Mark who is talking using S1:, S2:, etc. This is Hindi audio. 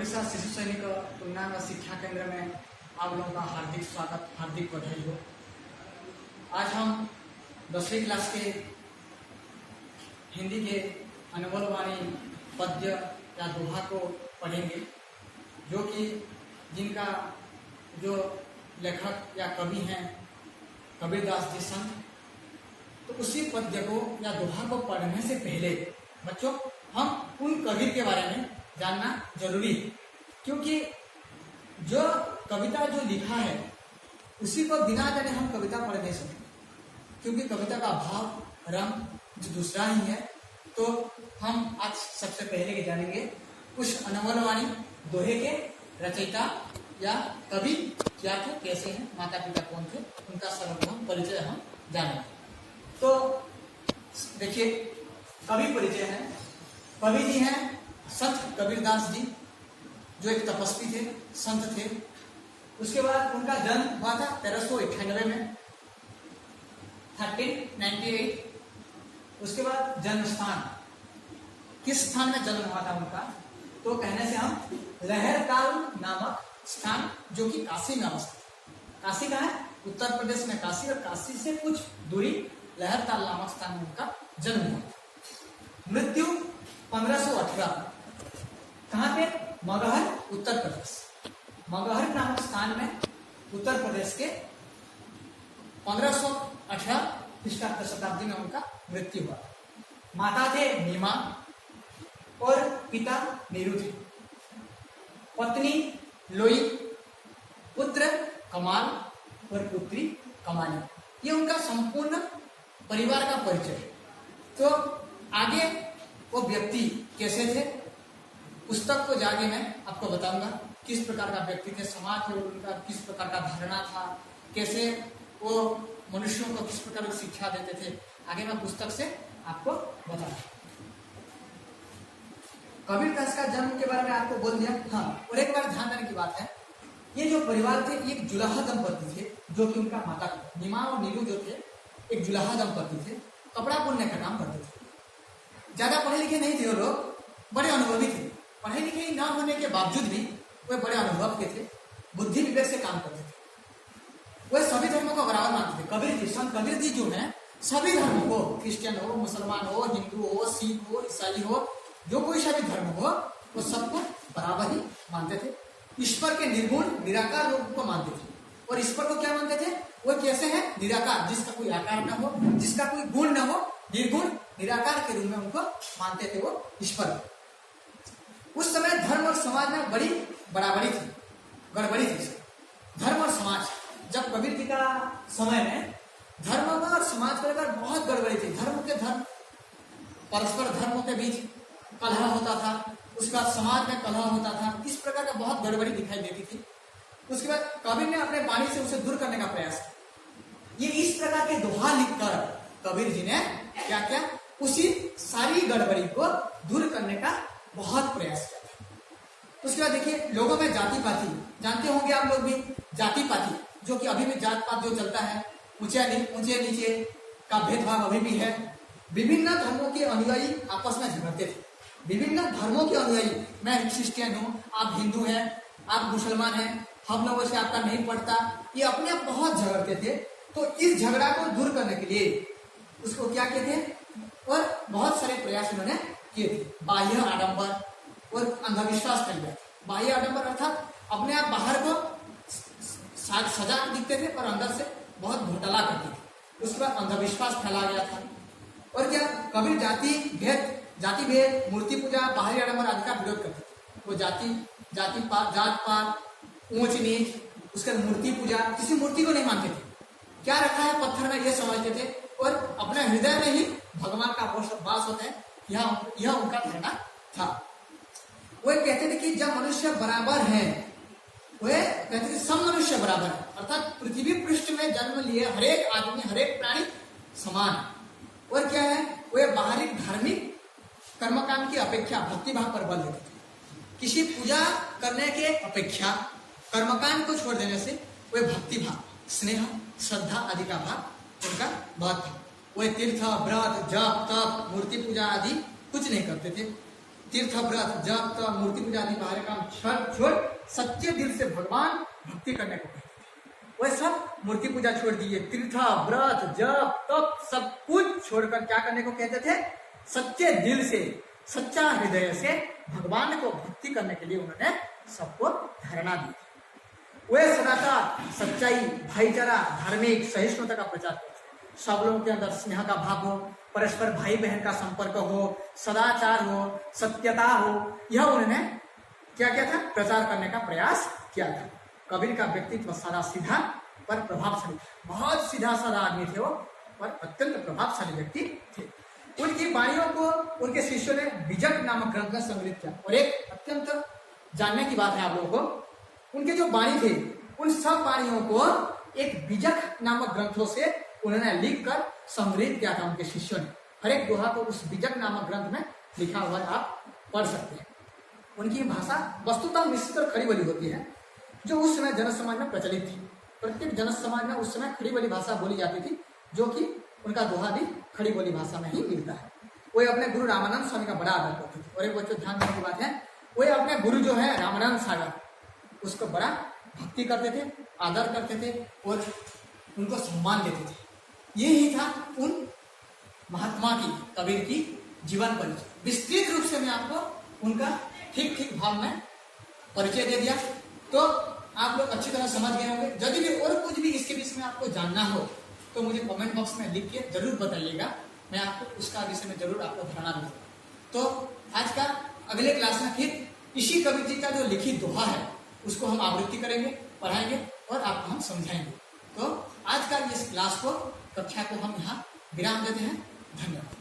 S1: ओडिशा शिशु सैनिक पूर्णांग शिक्षा केंद्र में आप लोगों का हार्दिक स्वागत, हार्दिक बधाई हो। आज हम 10वीं क्लास के हिंदी के अनमोल वाणी पद्य या दोहा को पढ़ेंगे, जो कि जिनका जो लेखक या कवि हैं कबीरदास जी संत। तो उसी पद्य को या दोहा को पढ़ने से पहले बच्चों हम उन कबीर के बारे में जानना जरूरी है, क्योंकि जो कविता जो लिखा है उसी को बिना जाने हम कविता पढ़ नहीं सकते, क्योंकि कविता का भाव रंग जो दूसरा ही है। तो हम आज सबसे पहले के जानेंगे उस अनमोल वाणी दोहे के रचयिता या कवि क्या थे, कैसे हैं, माता पिता कौन थे, उनका सर्वप्रथम परिचय हम जानेंगे। तो देखिए, कवि परिचय है। कवि जी हैं संत कबीरदास जी, जो एक तपस्वी थे, संत थे। उसके बाद उनका जन्म हुआ था 1398 में, 1398। उसके बाद जन्म स्थान, किस स्थान में जन्म हुआ था उनका, तो कहने से हम लहरताल नामक स्थान, जो कि काशी में अवस्थित। काशी का है, उत्तर प्रदेश में काशी, और काशी से कुछ दूरी लहरताल नामक स्थान में उनका जन्म हुआ। मृत्यु 1518, कहाँ पे? मगहर, उत्तर प्रदेश। मगहर नामक स्थान में उत्तर प्रदेश के 1518 ख्रीष्टाब्द शताब्दी में उनका मृत्यु हुआ। माता थे नीमा और पिता नीरू थे। पत्नी लोई, पुत्र कमाल और पुत्री कमानी। ये उनका संपूर्ण परिवार का परिचय। तो आगे वो व्यक्ति कैसे थे, पुस्तक को जाके मैं आपको बताऊंगा किस प्रकार का व्यक्ति थे, समाज में उनका किस प्रकार का धारणा था, कैसे वो मनुष्यों को किस प्रकार की शिक्षा देते थे, आगे मैं पुस्तक से आपको बताऊंगा। कबीरदास का जन्म के बारे में आपको बोल दिया। हाँ, और एक बार ध्यान देने की बात है, ये जो परिवार थे, एक जुलाहा दंपति थे, जो कि उनका माता पिता नीमा और नीरू जो थे, एक जुलाहा दंपति थे। कपड़ा बुनने का काम करते थे। ज्यादा पढ़े लिखे नहीं थे वो लोग, बड़े अनुभवी थे। पढ़े लिखे न होने के बावजूद भी वे बड़े अनुभव के थे, बुद्धि विवेक से काम करते थे। वे सभी धर्मों को बराबर मानते थे। कबीर जी, संत कबीर जी जो है, सभी धर्मों को, क्रिश्चियन हो, मुसलमान हो, हिंदू हो, सिख हो, ईसाई हो, जो कोई सा भी धर्म हो, वो सबको बराबर ही मानते थे। ईश्वर के निर्गुण निराकार रूप को मानते थे। और ईश्वर को क्या मानते थे? वो कैसे है? निराकार, जिसका कोई आकार न हो, जिसका कोई गुण न हो, निर्गुण निराकार के रूप में उनको मानते थे वो ईश्वर। उस समय धर्म और समाज में बड़ी बराबरी थी, गड़बड़ी थी। धर्म और समाज, जब कबीर जी का समय में धर्म और समाज को लेकर बहुत गड़बड़ी थी। धर्म परस्पर धर्मों के बीच कलह होता था, उसका समाज में कलह होता था, इस प्रकार का बहुत गड़बड़ी दिखाई देती थी। उसके बाद कबीर ने अपने वाणी से उसे दूर करने का प्रयास किया। ये इस प्रकार के दोहा लिखकर कबीर जी ने क्या किया, उसी सारी गड़बड़ी को दूर करने का बहुत प्रयास किया। उसके बाद देखिए, लोगों में जाति पाति, जानते होंगे आप लोग भी, जाति पाति, जो कि अभी भी जात पात जो चलता है, ऊंचे नीचे का भेदभाव अभी भी है। विभिन्न धर्मों के अनुयायी आपस में झगड़ते थे। विभिन्न धर्मों के अनुयायी, मैं क्रिश्चियन हूँ, आप हिंदू हैं, आप मुसलमान हैं, हम लोगों से आपका नहीं पड़ता, ये अपने आप बहुत झगड़ते थे। तो इस झगड़ा को दूर करने के लिए उसको क्या कहते हैं, और बहुत सारे प्रयास उन्होंने किए थे। बाह्य आडंबर और अंधविश्वास फैल गया। बाह्य आडंबर अर्थात अपने आप बाहर को सजा दिखते थे और अंदर से बहुत घोटाला करते थे। उसके बाद अंधविश्वास फैला गया था। और क्या, कबीर जाति भेद, मूर्ति पूजा, बाहरी आडंबर आदि का विरोध करते थे। वो जात पात, ऊंच नीच, उसके मूर्ति पूजा, किसी मूर्ति को नहीं मानते थे। क्या रखा है पत्थर में, ये समझते थे, और अपने हृदय में ही भगवान का वास होता है, यह उनका धारणा था। वो कहते थे कि जब मनुष्य बराबर है, वे कहते थे सब मनुष्य बराबर है, अर्थात पृथ्वी पृष्ठ में जन्म लिए हरेक आदमी, हरेक प्राणी समान है। और क्या है, वे बाहरी धार्मिक कर्मकांड की अपेक्षा भक्तिभाव पर बल देते थे। किसी पूजा करने के अपेक्षा कर्मकांड को छोड़ देने से वे भक्तिभाव, स्नेह, श्रद्धा आदि का भाव उनका बहुत था। वे तीर्थ, व्रत, जप, तप, मूर्ति पूजा आदि कुछ नहीं करते थे। तीर्थ व्रत जप तप मूर्ति पूजा आदि बाहर काम छोड़ सच्चे दिल से भगवान भक्ति करने को कहते थे। वह सब मूर्ति पूजा छोड़ दिए, तीर्थ व्रत जप तप सब कुछ छोड़कर क्या करने को कहते थे? सच्चे दिल से सच्चा हृदय से भगवान को भक्ति करने के लिए उन्होंने सबको धारणा दी। वे सदाचार सच्चाई भाईचारा धार्मिक सहिष्णुता का प्रचार करते, सब लोगों के अंदर स्नेह का भाव हो, परस्पर भाई बहन का संपर्क हो, सदाचार हो, सत्यता हो, यह उन्होंने क्या किया था? प्रचार करने का प्रयास किया था। कबीर का व्यक्तित्व सादा सीधा पर प्रभावशाली, बहुत सीधा साधा आदमी थे वो, पर अत्यंत प्रभावशाली व्यक्ति थे। उनकी वाणियों को उनके शिष्यों ने बीजक नामक ग्रंथ में संग्रहित किया। और एक अत्यंत जानने की बात है आप लोगों को, उनके जो वाणी थे उन सब वाणियों को एक बीजक नामक ग्रंथों से उन्होंने लिखकर संग्रहित किया था उनके शिष्यों ने। हर एक दोहा को उस बीजक नामक ग्रंथ में लिखा हुआ आप पढ़ सकते हैं। उनकी भाषा वस्तुतः निश्चित और खड़ी बोली होती है, जो उस समय जन समाज में प्रचलित थी। प्रत्येक जन समाज में उस समय खड़ी बोली भाषा बोली जाती थी, जो कि उनका दोहा भी खड़ी बोली भाषा में ही मिलता है। वो अपने गुरु रामानंद स्वामी का बड़ा आदर करते थे। और एक बच्चों ध्यान देने की बात है, वो अपने गुरु जो है रामानंद सागर, उसको बड़ा भक्ति करते थे, आदर करते थे और उनको सम्मान देते थे। यही था उन महात्मा की, कबीर की जीवन परिचय। विस्तृत रूप से मैं आपको उनका ठीक भाव में परिचय दे दिया, तो आप लोग अच्छी तरह समझ गए होंगे। यदि भी और कुछ भी इसके विषय में आपको जानना हो तो मुझे कमेंट बॉक्स में लिख के जरूर बताइएगा, मैं आपको उसका विषय में जरूर आपको धारणा दूंगा। तो आज का अगले क्लास में फिर इसी कबीर जी का जो लिखित दोहा है उसको हम आवृत्ति करेंगे, पढ़ाएंगे और आपको हम समझाएंगे। तो आज का इस क्लास को, कक्षा को हम यहाँ विराम देते हैं। धन्यवाद।